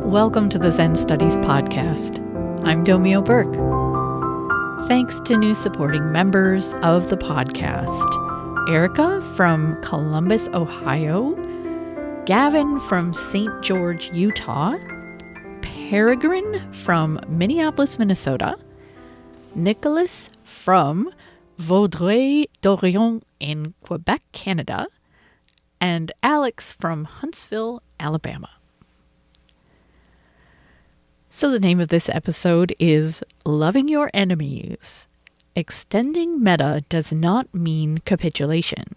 Welcome to the Zen Studies podcast. I'm Domio Burke. Thanks to new supporting members of the podcast. Erica from Columbus, Ohio. Gavin from St. George, Utah. Peregrine from Minneapolis, Minnesota. Nicholas from Vaudreuil-Dorion in Quebec, Canada. And Alex from Huntsville, Alabama. So the name of this episode is Loving Your Enemies. Extending metta does not mean capitulation.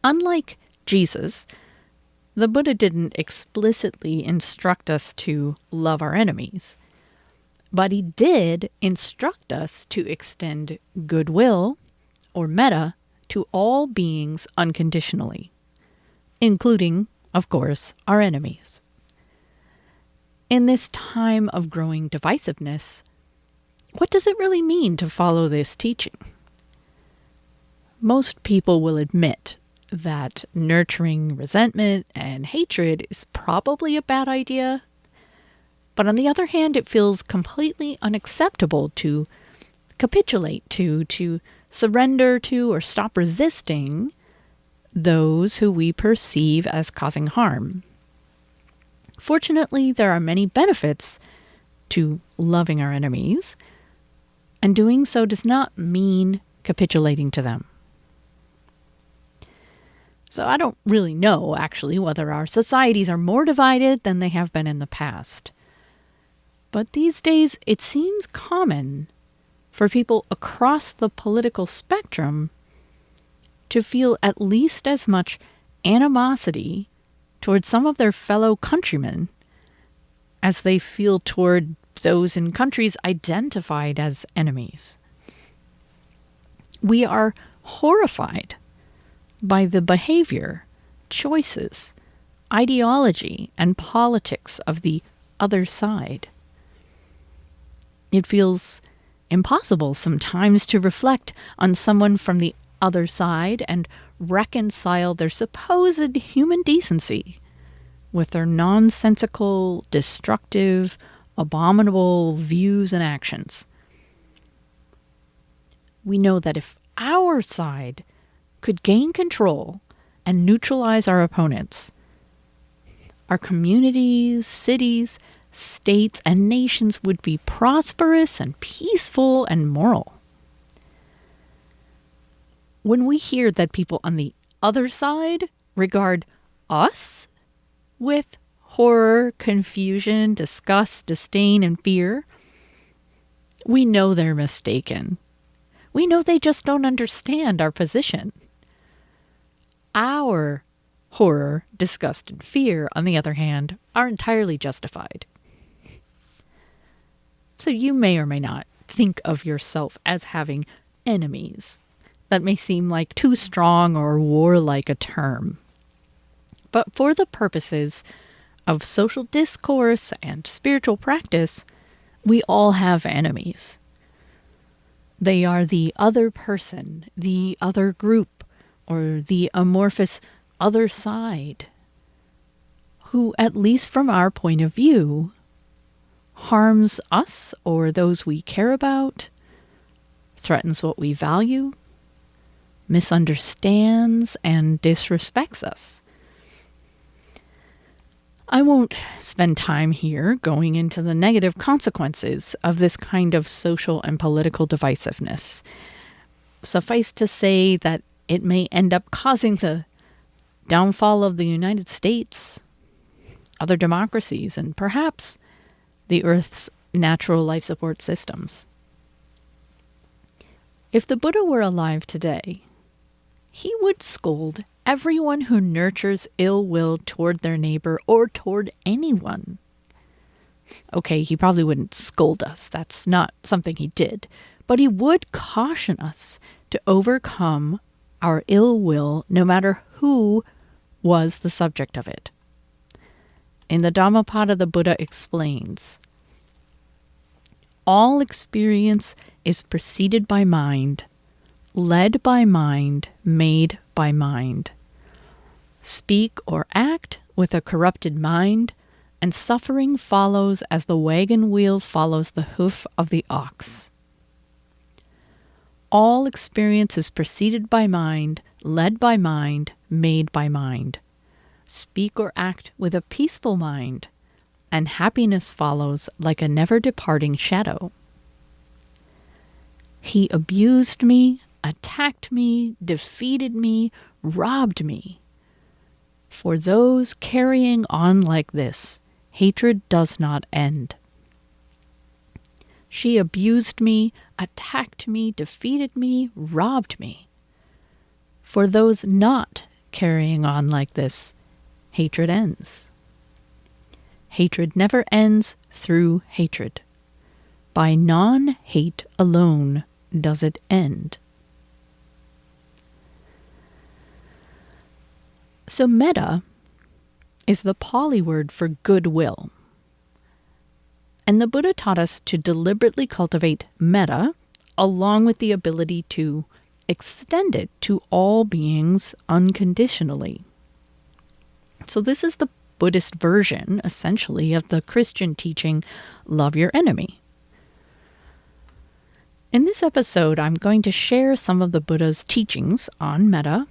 Unlike Jesus, the Buddha didn't explicitly instruct us to love our enemies, but he did instruct us to extend goodwill, or metta, to all beings unconditionally, including, of course, our enemies. In this time of growing divisiveness, what does it really mean to follow this teaching? Most people will admit that nurturing resentment and hatred is probably a bad idea, but on the other hand, it feels completely unacceptable to capitulate to surrender to, or stop resisting those who we perceive as causing harm. Fortunately, there are many benefits to loving our enemies, and doing so does not mean capitulating to them. So I don't really know, actually, whether our societies are more divided than they have been in the past. But these days, it seems common for people across the political spectrum to feel at least as much animosity towards some of their fellow countrymen as they feel toward those in countries identified as enemies. We are horrified by the behavior, choices, ideology, and politics of the other side. It feels impossible sometimes to reflect on someone from the other side and reconcile their supposed human decency with their nonsensical, destructive, abominable views and actions. We know that if our side could gain control and neutralize our opponents, our communities, cities, states, and nations would be prosperous and peaceful and moral. When we hear that people on the other side regard us with horror, confusion, disgust, disdain, and fear, we know they're mistaken. We know they just don't understand our position. Our horror, disgust, and fear, on the other hand, are entirely justified. So you may or may not think of yourself as having enemies. That may seem like too strong or warlike a term. But for the purposes of social discourse and spiritual practice, we all have enemies. They are the other person, the other group, or the amorphous other side, who, at least from our point of view, harms us or those we care about, threatens what we value, misunderstands, and disrespects us. I won't spend time here going into the negative consequences of this kind of social and political divisiveness. Suffice to say that it may end up causing the downfall of the United States, other democracies, and perhaps the Earth's natural life support systems. If the Buddha were alive today, he would scold everyone who nurtures ill will toward their neighbor or toward anyone. Okay, he probably wouldn't scold us. That's not something he did. But he would caution us to overcome our ill will no matter who was the subject of it. In the Dhammapada, the Buddha explains, all experience is preceded by mind, led by mind, made by mind. Speak or act with a corrupted mind, and suffering follows as the wagon wheel follows the hoof of the ox. All experience is preceded by mind, led by mind, made by mind. Speak or act with a peaceful mind, and happiness follows like a never-departing shadow. He abused me, attacked me, defeated me, robbed me. For those carrying on like this, hatred does not end. She abused me, attacked me, defeated me, robbed me. For those not carrying on like this, hatred ends. Hatred never ends through hatred. By non-hate alone does it end. So metta is the Pali word for goodwill. And the Buddha taught us to deliberately cultivate metta, along with the ability to extend it to all beings unconditionally. So this is the Buddhist version, essentially, of the Christian teaching, love your enemy. In this episode, I'm going to share some of the Buddha's teachings on metta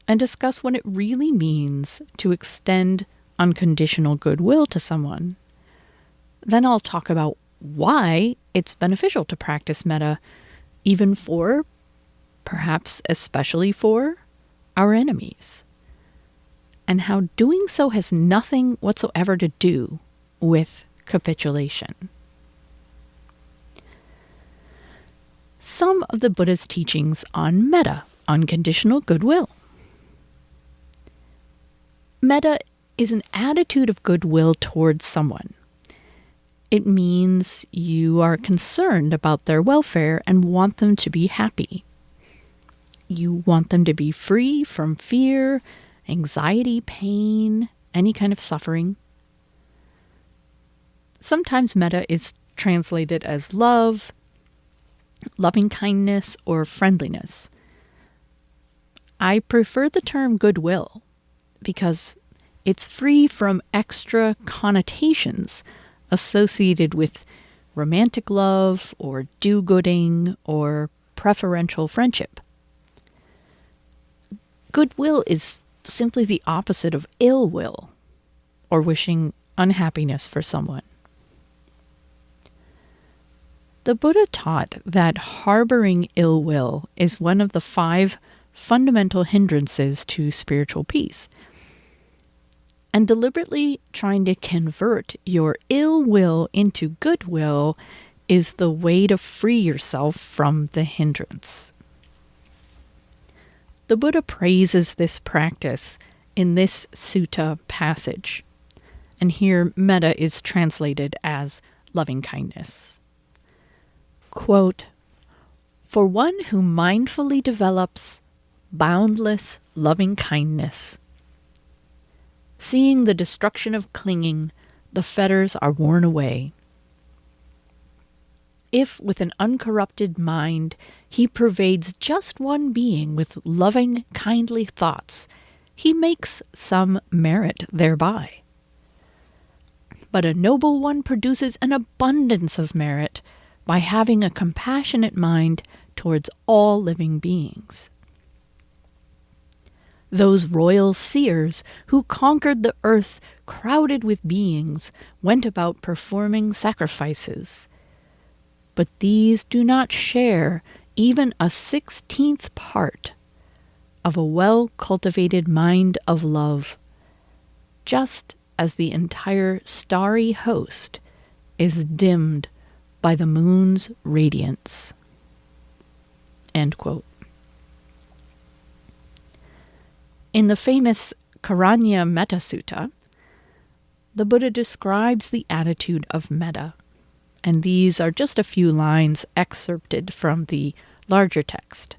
and discuss what it really means to extend unconditional goodwill to someone. Then I'll talk about why it's beneficial to practice metta, even for, perhaps especially for, our enemies, and how doing so has nothing whatsoever to do with capitulation. Some of the Buddha's teachings on metta, unconditional goodwill. Metta is an attitude of goodwill towards someone. It means you are concerned about their welfare and want them to be happy. You want them to be free from fear, anxiety, pain, any kind of suffering. Sometimes metta is translated as love, loving kindness, or friendliness. I prefer the term goodwill because it's free from extra connotations associated with romantic love or do-gooding or preferential friendship. Goodwill is simply the opposite of ill will or wishing unhappiness for someone. The Buddha taught that harboring ill will is one of the 5 fundamental hindrances to spiritual peace. And deliberately trying to convert your ill will into goodwill is the way to free yourself from the hindrance. The Buddha praises this practice in this sutta passage. And here metta is translated as loving kindness. Quote, "For one who mindfully develops boundless loving kindness, seeing the destruction of clinging, the fetters are worn away. If with an uncorrupted mind he pervades just one being with loving, kindly thoughts, he makes some merit thereby. But a noble one produces an abundance of merit by having a compassionate mind towards all living beings. Those royal seers who conquered the earth crowded with beings went about performing sacrifices. But these do not share even a 16th part of a well-cultivated mind of love, just as the entire starry host is dimmed by the moon's radiance." End quote. In the famous Karanya Metta Sutta, the Buddha describes the attitude of metta, and these are just a few lines excerpted from the larger text.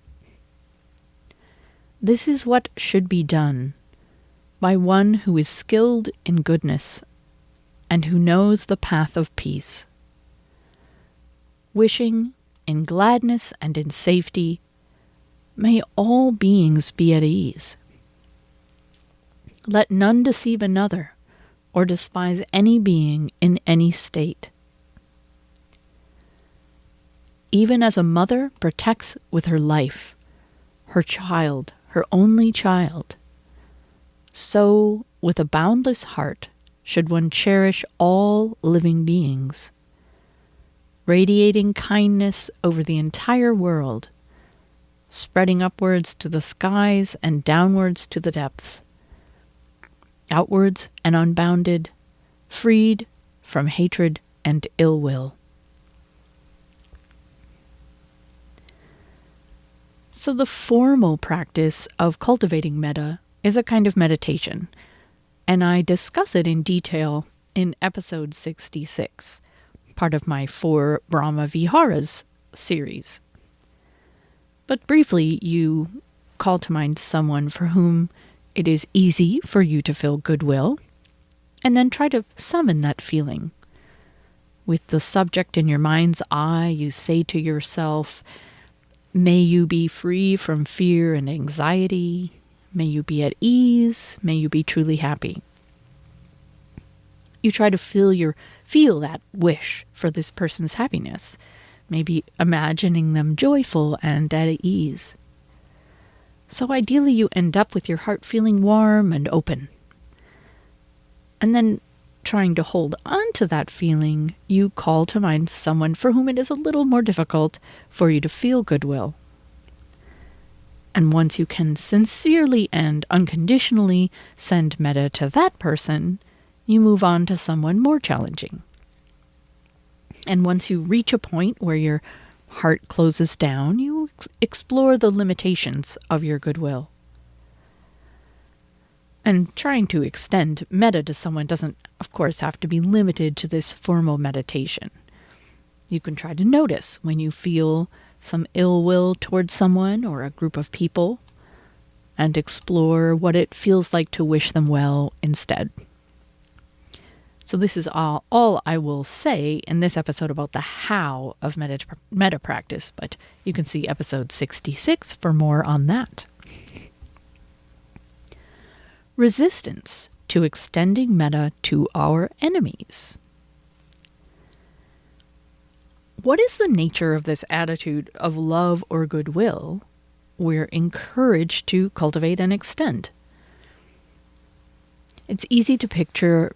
"This is what should be done by one who is skilled in goodness and who knows the path of peace, wishing in gladness and in safety, may all beings be at ease. Let none deceive another or despise any being in any state. Even as a mother protects with her life, her child, her only child, so with a boundless heart should one cherish all living beings, radiating kindness over the entire world, spreading upwards to the skies and downwards to the depths, outwards and unbounded, freed from hatred and ill will. So the formal practice of cultivating metta is a kind of meditation, and I discuss it in detail in episode 66, part of my 4 Brahma Viharas series. But briefly, you call to mind someone for whom it is easy for you to feel goodwill, and then try to summon that feeling. With the subject in your mind's eye, you say to yourself, "May you be free from fear and anxiety. May you be at ease. May you be truly happy." You try to feel that wish for this person's happiness, maybe imagining them joyful and at ease. So ideally you end up with your heart feeling warm and open. And then, trying to hold on to that feeling, you call to mind someone for whom it is a little more difficult for you to feel goodwill. And once you can sincerely and unconditionally send metta to that person, you move on to someone more challenging. And once you reach a point where your heart closes down, you explore the limitations of your goodwill. And trying to extend metta to someone doesn't, of course, have to be limited to this formal meditation. You can try to notice when you feel some ill will towards someone or a group of people, and explore what it feels like to wish them well instead. So this is all I will say in this episode about the how of metta practice, but you can see episode 66 for more on that. Resistance to extending metta to our enemies. What is the nature of this attitude of love or goodwill we're encouraged to cultivate and extend? It's easy to picture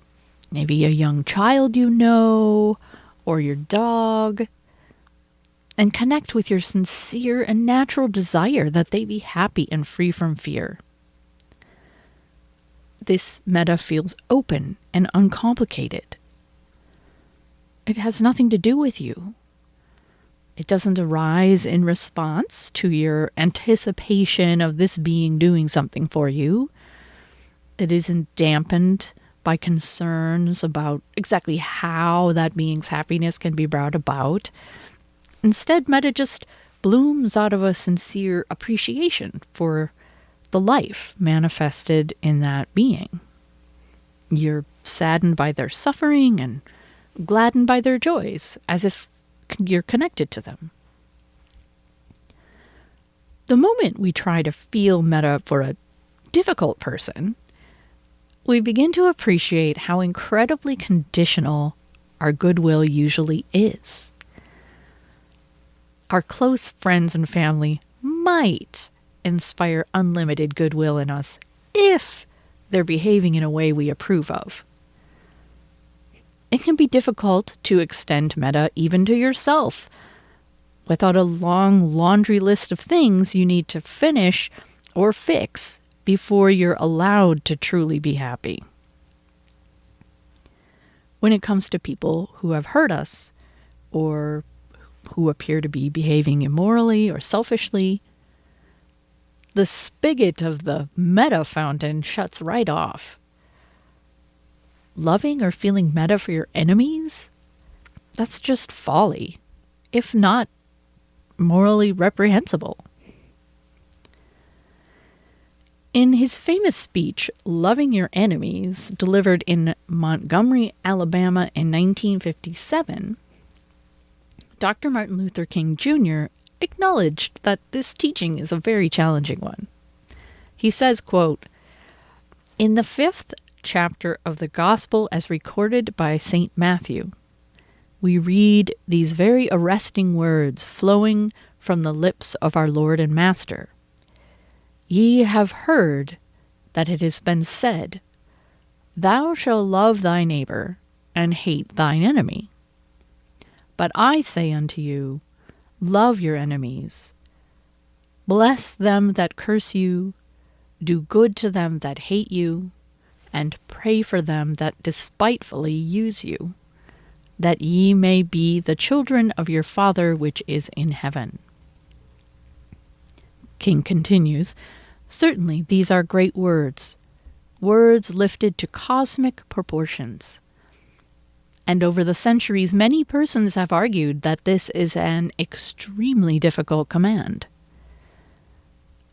maybe a young child you know, or your dog, and connect with your sincere and natural desire that they be happy and free from fear. This metta feels open and uncomplicated. It has nothing to do with you. It doesn't arise in response to your anticipation of this being doing something for you. It isn't dampened by concerns about exactly how that being's happiness can be brought about. Instead, metta just blooms out of a sincere appreciation for the life manifested in that being. You're saddened by their suffering and gladdened by their joys, as if you're connected to them. The moment we try to feel metta for a difficult person, we begin to appreciate how incredibly conditional our goodwill usually is. Our close friends and family might inspire unlimited goodwill in us if they're behaving in a way we approve of. It can be difficult to extend metta even to yourself without a long laundry list of things you need to finish or fix before you're allowed to truly be happy. When it comes to people who have hurt us, or who appear to be behaving immorally or selfishly, the spigot of the metta fountain shuts right off. Loving or feeling metta for your enemies? That's just folly, if not morally reprehensible. In his famous speech, Loving Your Enemies, delivered in Montgomery, Alabama in 1957, Dr. Martin Luther King Jr. acknowledged that this teaching is a very challenging one. He says, quote, "In the fifth chapter of the Gospel as recorded by St. Matthew, we read these very arresting words flowing from the lips of our Lord and Master. Ye have heard that it has been said, Thou shalt love thy neighbor, and hate thine enemy. But I say unto you, love your enemies. Bless them that curse you, do good to them that hate you, and pray for them that despitefully use you, that ye may be the children of your Father which is in heaven. King continues, certainly these are great words, words lifted to cosmic proportions. And over the centuries, many persons have argued that this is an extremely difficult command.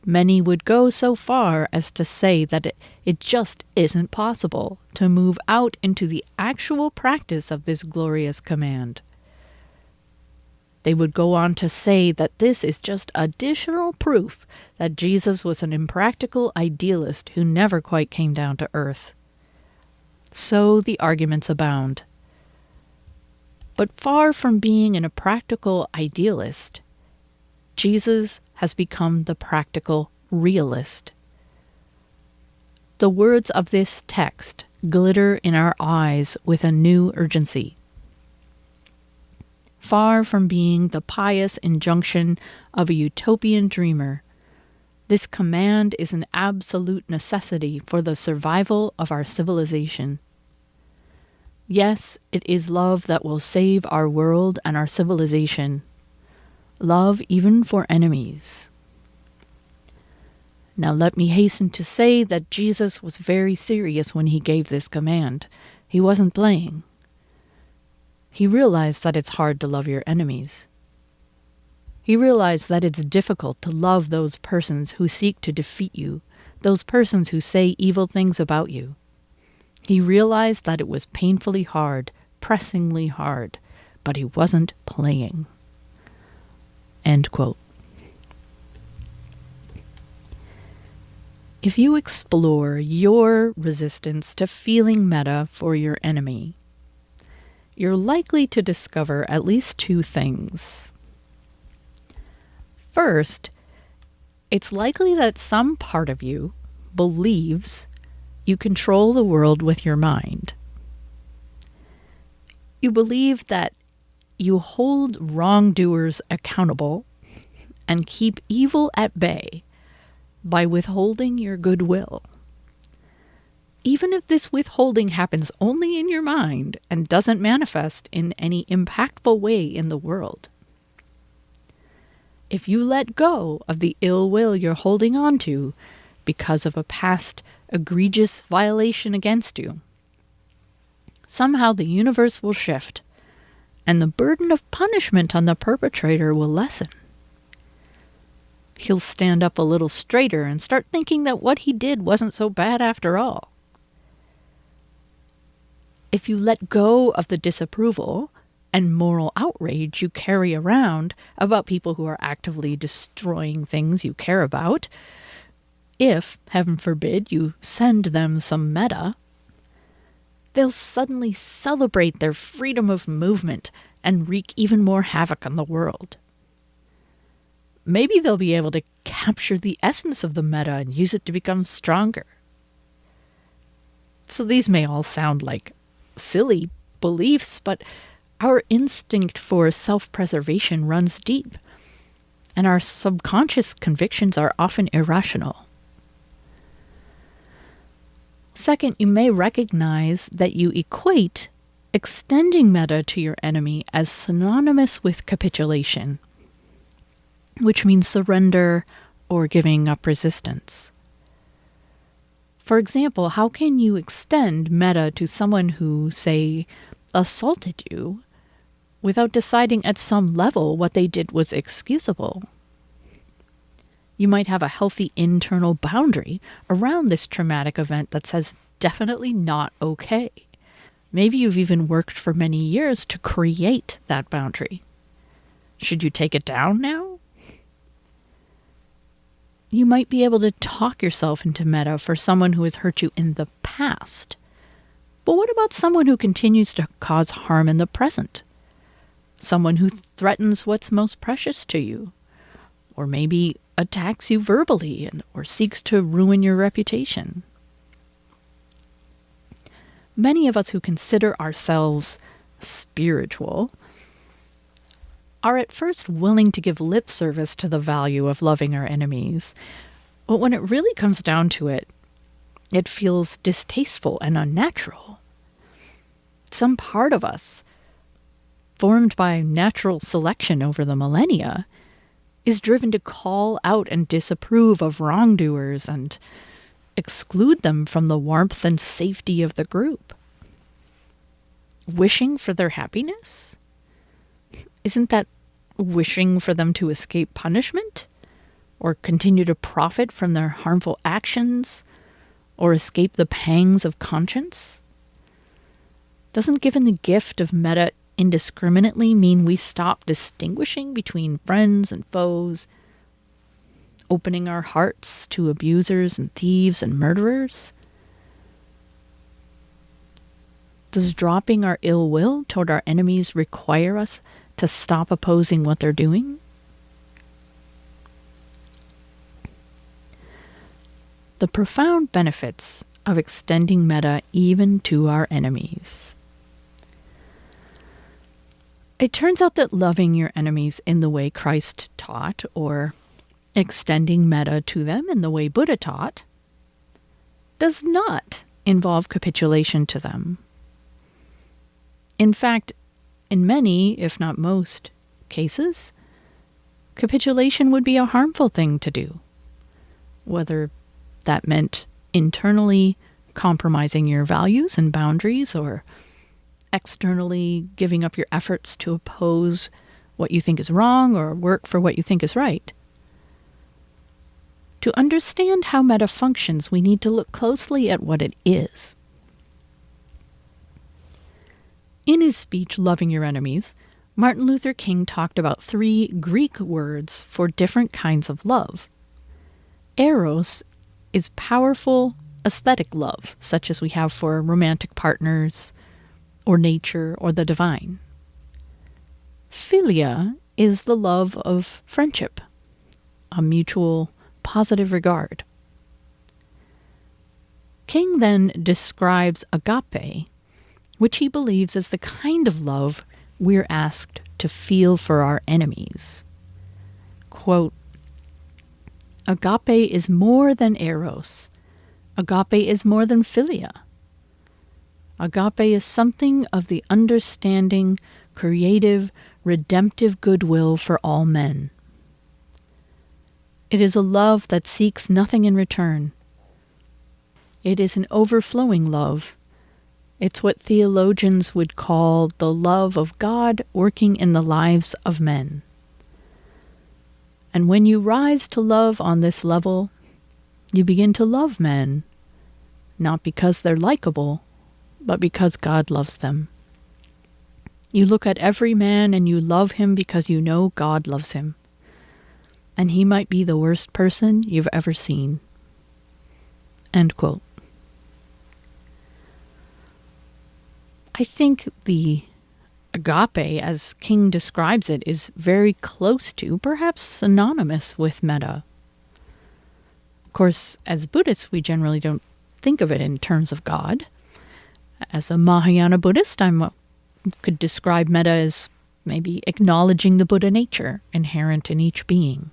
Many would go so far as to say that it just isn't possible to move out into the actual practice of this glorious command. They would go on to say that this is just additional proof that Jesus was an impractical idealist who never quite came down to earth. So the arguments abound. But far from being a practical idealist, Jesus has become the practical realist. The words of this text glitter in our eyes with a new urgency. Far from being the pious injunction of a utopian dreamer, this command is an absolute necessity for the survival of our civilization. Yes, it is love that will save our world and our civilization. Love even for enemies. Now let me hasten to say that Jesus was very serious when he gave this command. He wasn't playing. He realized that it's hard to love your enemies. He realized that it's difficult to love those persons who seek to defeat you, those persons who say evil things about you. He realized that it was painfully hard, pressingly hard, but he wasn't playing. End quote. If you explore your resistance to feeling metta for your enemy, you're likely to discover at least two things. First, it's likely that some part of you believes you control the world with your mind. You believe that you hold wrongdoers accountable and keep evil at bay by withholding your goodwill. Even if this withholding happens only in your mind and doesn't manifest in any impactful way in the world. If you let go of the ill will you're holding on to because of a past egregious violation against you, somehow the universe will shift and the burden of punishment on the perpetrator will lessen. He'll stand up a little straighter and start thinking that what he did wasn't so bad after all. If you let go of the disapproval and moral outrage you carry around about people who are actively destroying things you care about, if, heaven forbid, you send them some metta, they'll suddenly celebrate their freedom of movement and wreak even more havoc on the world. Maybe they'll be able to capture the essence of the metta and use it to become stronger. So these may all sound like silly beliefs, but our instinct for self-preservation runs deep, and our subconscious convictions are often irrational. Second, you may recognize that you equate extending metta to your enemy as synonymous with capitulation, which means surrender or giving up resistance. For example, how can you extend metta to someone who, say, assaulted you without deciding at some level what they did was excusable? You might have a healthy internal boundary around this traumatic event that says definitely not okay. Maybe you've even worked for many years to create that boundary. Should you take it down now? You might be able to talk yourself into metta for someone who has hurt you in the past, But what about someone who continues to cause harm in the present? Someone who threatens what's most precious to you, or maybe attacks you verbally or seeks to ruin your reputation. Many of us who consider ourselves spiritual are at first willing to give lip service to the value of loving our enemies, but when it really comes down to it, it feels distasteful and unnatural. Some part of us, formed by natural selection over the millennia, is driven to call out and disapprove of wrongdoers and exclude them from the warmth and safety of the group. Wishing for their happiness? Isn't that wishing for them to escape punishment? Or continue to profit from their harmful actions? Or escape the pangs of conscience? Doesn't giving the gift of Metta indiscriminately mean we stop distinguishing between friends and foes, opening our hearts to abusers and thieves and murderers? Does dropping our ill will toward our enemies require us to stop opposing what they're doing? The profound benefits of extending Metta even to our enemies. It turns out that loving your enemies in the way Christ taught, or extending Metta to them in the way Buddha taught, does not involve capitulation to them. In fact, in many, if not most, cases, capitulation would be a harmful thing to do, whether that meant internally compromising your values and boundaries, or externally giving up your efforts to oppose what you think is wrong or work for what you think is right. To understand how Metta functions, we need to look closely at what it is. In his speech, Loving Your Enemies, Martin Luther King talked about 3 Greek words for different kinds of love. Eros is powerful, aesthetic love, such as we have for romantic partners, or nature, or the divine. Philia is the love of friendship, a mutual positive regard. King then describes agape, which he believes is the kind of love we're asked to feel for our enemies. Quote, "Agape is more than eros. Agape is more than philia. Agape is something of the understanding, creative, redemptive goodwill for all men. It is a love that seeks nothing in return. It is an overflowing love. It's what theologians would call the love of God working in the lives of men. And when you rise to love on this level, you begin to love men, not because they're likable, but because God loves them. You look at every man and you love him because you know God loves him. And he might be the worst person you've ever seen." End quote. I think the agape, as King describes it, is very close to, perhaps synonymous with Metta. Of course, as Buddhists, we generally don't think of it in terms of God. As a Mahayana Buddhist, I could describe Metta as maybe acknowledging the Buddha nature inherent in each being.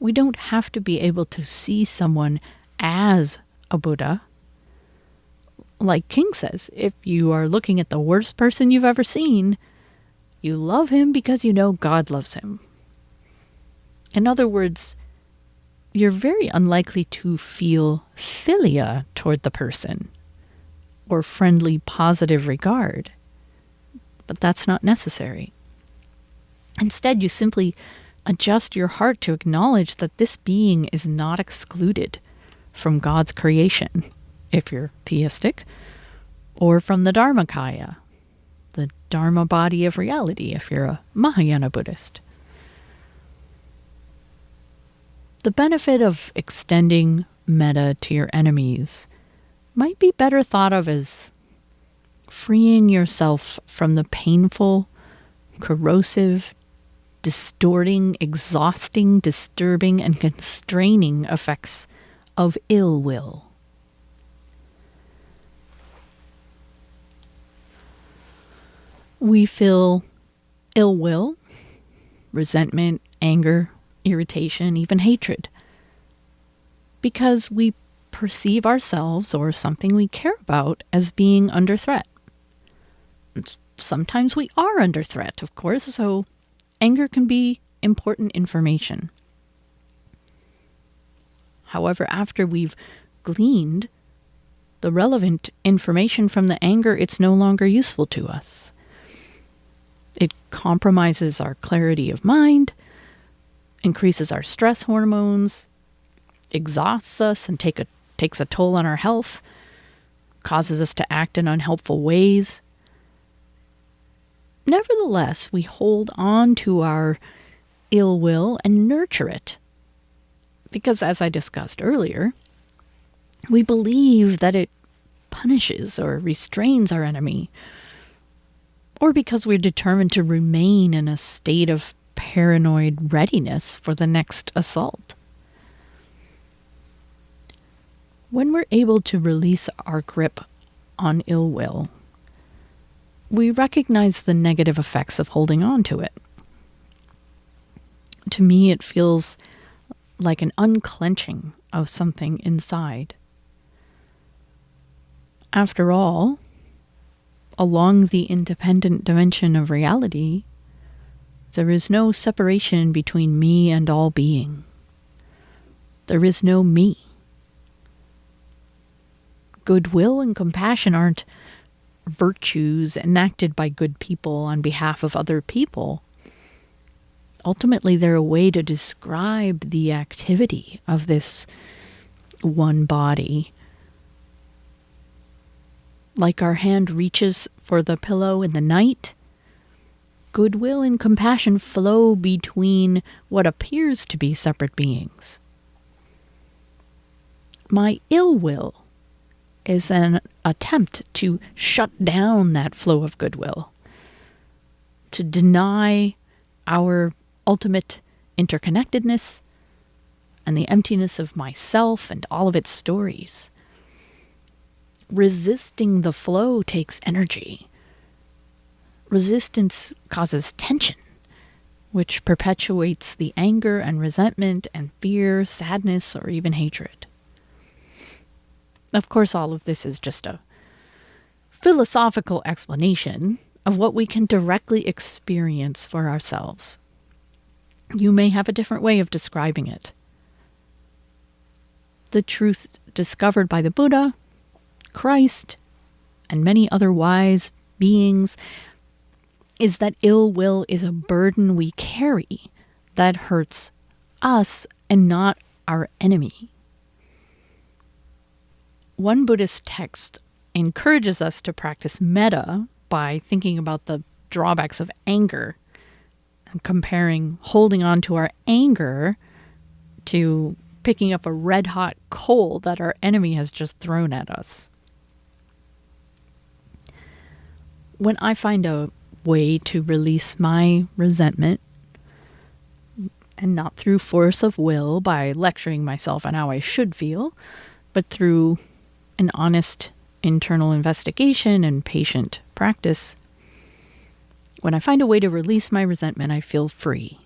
We don't have to be able to see someone as a Buddha. Like King says, if you are looking at the worst person you've ever seen, you love him because you know God loves him. In other words, you're very unlikely to feel philia toward the person, or friendly, positive regard. But that's not necessary. Instead, you simply adjust your heart to acknowledge that this being is not excluded from God's creation, if you're theistic, or from the Dharmakaya, the Dharma body of reality, if you're a Mahayana Buddhist. The benefit of extending Metta to your enemies might be better thought of as freeing yourself from the painful, corrosive, distorting, exhausting, disturbing, and constraining effects of ill will. We feel ill will, resentment, anger, irritation, even hatred, because we perceive ourselves or something we care about as being under threat. Sometimes we are under threat, of course, so anger can be important information. However, after we've gleaned the relevant information from the anger, it's no longer useful to us. It compromises our clarity of mind, increases our stress hormones, exhausts us and takes a toll on our health, causes us to act in unhelpful ways. Nevertheless, we hold on to our ill will and nurture it. Because, as I discussed earlier, we believe that it punishes or restrains our enemy, or because we're determined to remain in a state of paranoid readiness for the next assault. When we're able to release our grip on ill will, we recognize the negative effects of holding on to it. To me, it feels like an unclenching of something inside. After all, along the independent dimension of reality, there is no separation between me and all being. There is no me. Goodwill and compassion aren't virtues enacted by good people on behalf of other people. Ultimately, they're a way to describe the activity of this one body. Like our hand reaches for the pillow in the night, goodwill and compassion flow between what appears to be separate beings. My ill will is an attempt to shut down that flow of goodwill, to deny our ultimate interconnectedness and the emptiness of myself and all of its stories. Resisting the flow takes energy. Resistance causes tension, which perpetuates the anger and resentment and fear, sadness, or even hatred. Of course, all of this is just a philosophical explanation of what we can directly experience for ourselves. You may have a different way of describing it. The truth discovered by the Buddha, Christ, and many other wise beings is that ill will is a burden we carry that hurts us and not our enemy. One Buddhist text encourages us to practice metta by thinking about the drawbacks of anger and comparing holding on to our anger to picking up a red-hot coal that our enemy has just thrown at us. When I find a way to release my resentment, and not through force of will by lecturing myself on how I should feel, but through an honest internal investigation and patient practice, when I find a way to release my resentment, I feel free.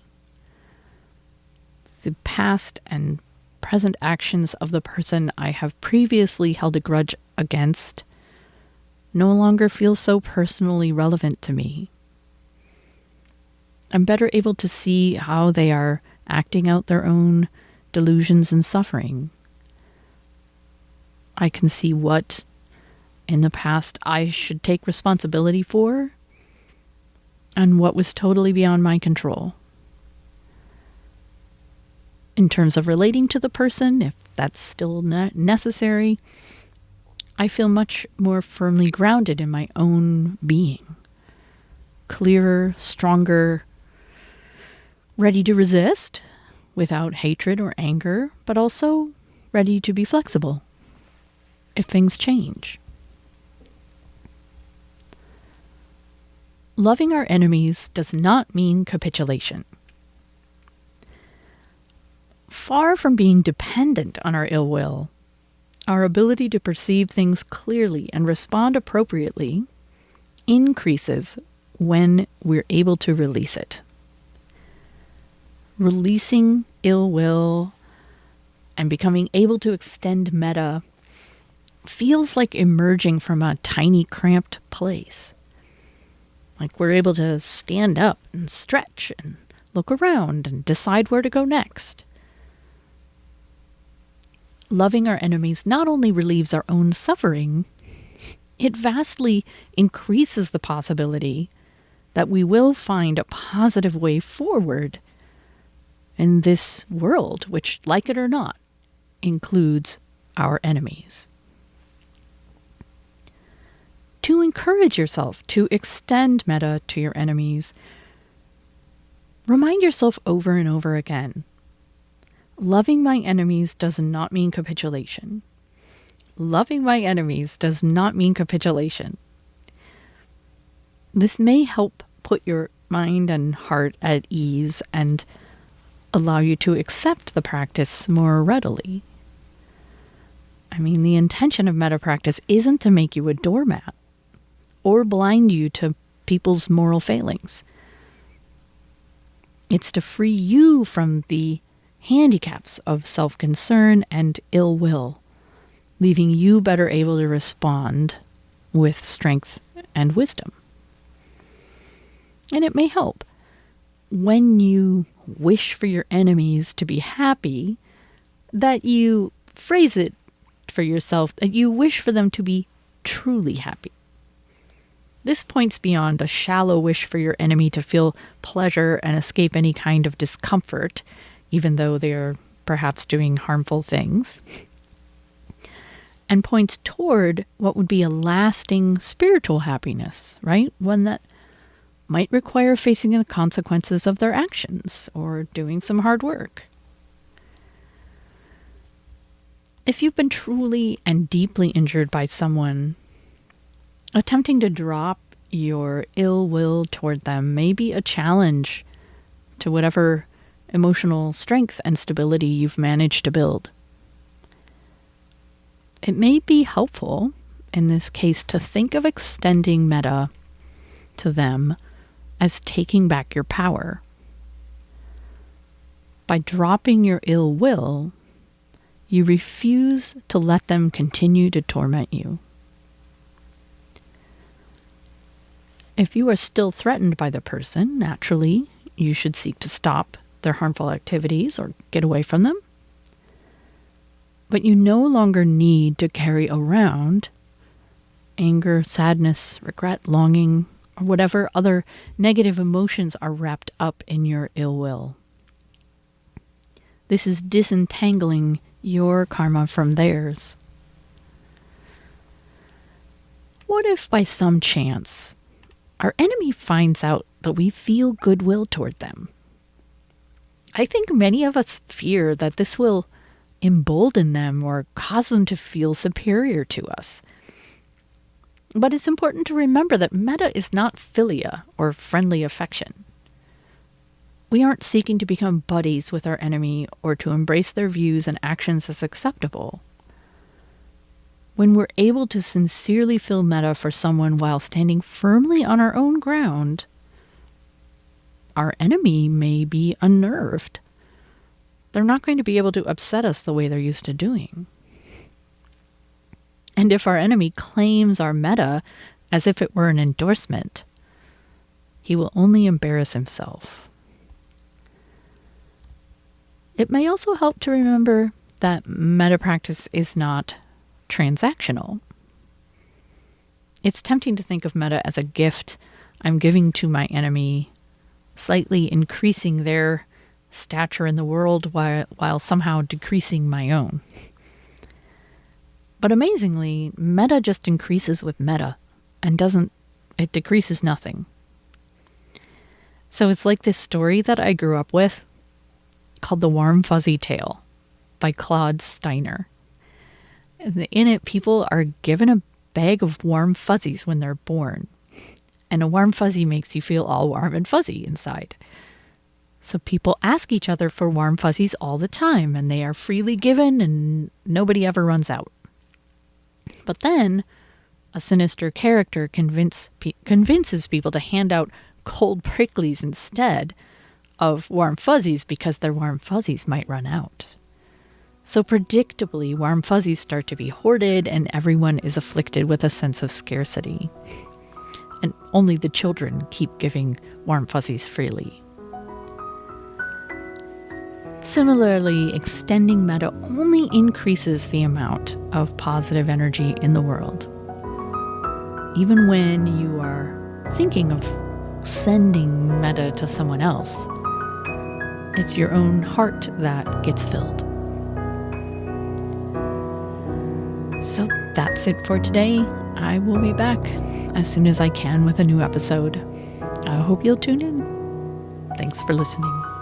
The past and present actions of the person I have previously held a grudge against no longer feel so personally relevant to me. I'm better able to see how they are acting out their own delusions and suffering. I can see what, in the past, I should take responsibility for, and what was totally beyond my control. In terms of relating to the person, if that's still necessary, I feel much more firmly grounded in my own being. Clearer, stronger, ready to resist without hatred or anger, but also ready to be flexible. if things change. Loving our enemies does not mean capitulation. Far from being dependent on our ill will, our ability to perceive things clearly and respond appropriately increases when we're able to release it. Releasing ill will and becoming able to extend metta feels like emerging from a tiny, cramped place. Like we're able to stand up and stretch and look around and decide where to go next. Loving our enemies not only relieves our own suffering, it vastly increases the possibility that we will find a positive way forward in this world, which, like it or not, includes our enemies. To encourage yourself to extend metta to your enemies, remind yourself over and over again, loving my enemies does not mean capitulation. Loving my enemies does not mean capitulation. This may help put your mind and heart at ease and allow you to accept the practice more readily. I mean, the intention of metta practice isn't to make you a doormat or blind you to people's moral failings. It's to free you from the handicaps of self-concern and ill will, leaving you better able to respond with strength and wisdom. And it may help when you wish for your enemies to be happy, that you phrase it for yourself, that you wish for them to be truly happy. This points beyond a shallow wish for your enemy to feel pleasure and escape any kind of discomfort, even though they are perhaps doing harmful things, and points toward what would be a lasting spiritual happiness, right? One that might require facing the consequences of their actions or doing some hard work. If you've been truly and deeply injured by someone, attempting to drop your ill will toward them may be a challenge to whatever emotional strength and stability you've managed to build. It may be helpful, in this case, to think of extending metta to them as taking back your power. By dropping your ill will, you refuse to let them continue to torment you. If you are still threatened by the person, naturally, you should seek to stop their harmful activities or get away from them. But you no longer need to carry around anger, sadness, regret, longing, or whatever other negative emotions are wrapped up in your ill will. This is disentangling your karma from theirs. What if by some chance our enemy finds out that we feel goodwill toward them? I think many of us fear that this will embolden them or cause them to feel superior to us. But it's important to remember that metta is not philia or friendly affection. We aren't seeking to become buddies with our enemy or to embrace their views and actions as acceptable. When we're able to sincerely feel metta for someone while standing firmly on our own ground, our enemy may be unnerved. They're not going to be able to upset us the way they're used to doing. And if our enemy claims our metta as if it were an endorsement, he will only embarrass himself. It may also help to remember that metta practice is not transactional. It's tempting to think of metta as a gift I'm giving to my enemy, slightly increasing their stature in the world while somehow decreasing my own. But amazingly, metta just increases with metta and it decreases nothing. So it's like this story that I grew up with called The Warm Fuzzy Tale by Claude Steiner. In it, people are given a bag of warm fuzzies when they're born. And a warm fuzzy makes you feel all warm and fuzzy inside. So people ask each other for warm fuzzies all the time, and they are freely given, and nobody ever runs out. But then a sinister character convinces people to hand out cold pricklies instead of warm fuzzies because their warm fuzzies might run out. So predictably, warm fuzzies start to be hoarded, and everyone is afflicted with a sense of scarcity. And only the children keep giving warm fuzzies freely. Similarly, extending metta only increases the amount of positive energy in the world. Even when you are thinking of sending metta to someone else, it's your own heart that gets filled. So that's it for today. I will be back as soon as I can with a new episode. I hope you'll tune in. Thanks for listening.